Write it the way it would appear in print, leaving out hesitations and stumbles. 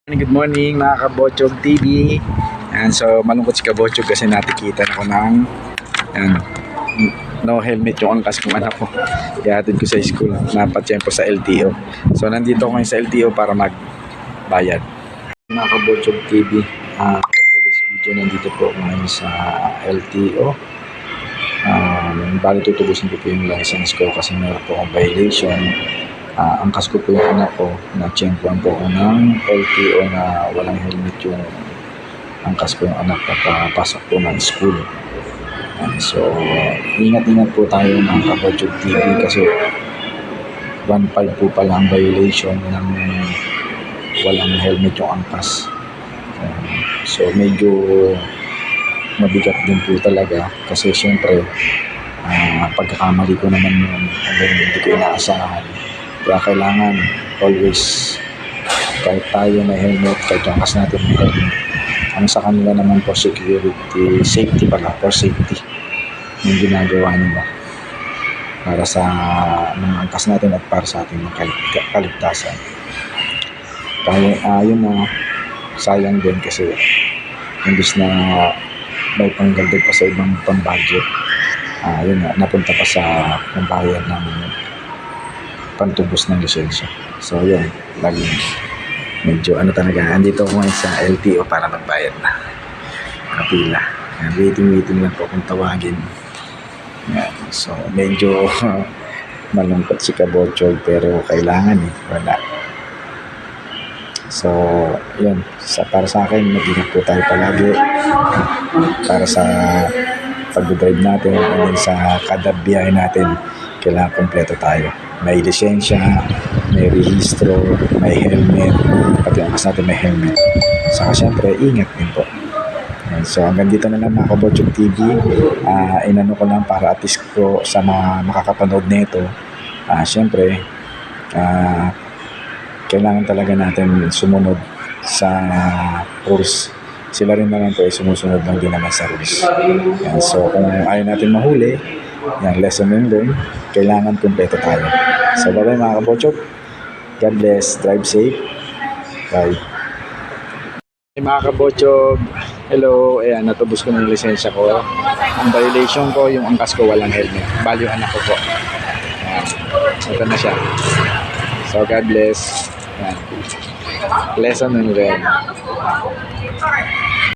Good morning mga Kabochog TV. And so malungkot si Kabochog kasi natikita ako ng no helmet yung angkas kong anak ko. Ihatid ko sa school, napatsyempo sa LTO. So nandito ako ngayon sa LTO para magbayad. Mga Kabochog TV, for this video nandito po ngayon sa LTO. Bali tutubusin ko po yung license ko kasi meron po akong violation. Angkas ko po yung anak ko, na-tsempuan po ako ng LTO na walang helmet yung angkas ko yung anak ko papasok po ng school. So, ingat-ingat po tayo mga Kabochog TV kasi 1.5 po pala ang violation ng walang helmet yung angkas. So, medyo mabigat din po talaga kasi syempre pagkakamali ko naman yun, hindi ko inaasahan. Kaya kailangan always, kahit tayo may helmet, kahit yung angkas natin may helmet, ang sa kanila naman po safety pala, for safety yung ginagawa nila para sa mga angkas natin at para sa ating kaligtasan. Kaya yun na sayang din kasi imbis na may panggaldag pa sa ibang pang-budget, yun na, napunta pa sa pambayad ng pantubos ng lisensya. So yun, laging medyo talaga, andito ako ngayon sa LTO para magbayad na. Kapila. Waiting lang po kung tawagin. Yan. So medyo malungkot si Kabochog pero kailangan wala. So yun, para sa akin, mag-ingat po tayo palagi para sa pag-drive natin and sa kada biyahe natin, kailangan kompleto tayo. May lisensya, may rehistro, may helmet, pati ang angkas natin may helmet. Saka syempre, ingat din po. So hanggang dito na lang mga Kabochog TV. Inano ko lang para at least ko sa mga makakapanood nito. Syempre, kailangan talaga natin sumunod sa rules. Sila rin naman po ay sumusunod lang din naman sa rules. So kung ayaw natin mahuli, yan, lesson learned, kailangan kumpleto tayo. So bye-bye mga Kabochog. God bless, drive safe. Bye. Hey, mga Kabochog, hello. Ayan, natubos ko ng lisensya ko. Ang violation ko, yung angkas ko walang helmet. Bali yung anak ko po. Ayan, ito na siya. So God bless. Ayan. Lesson learned.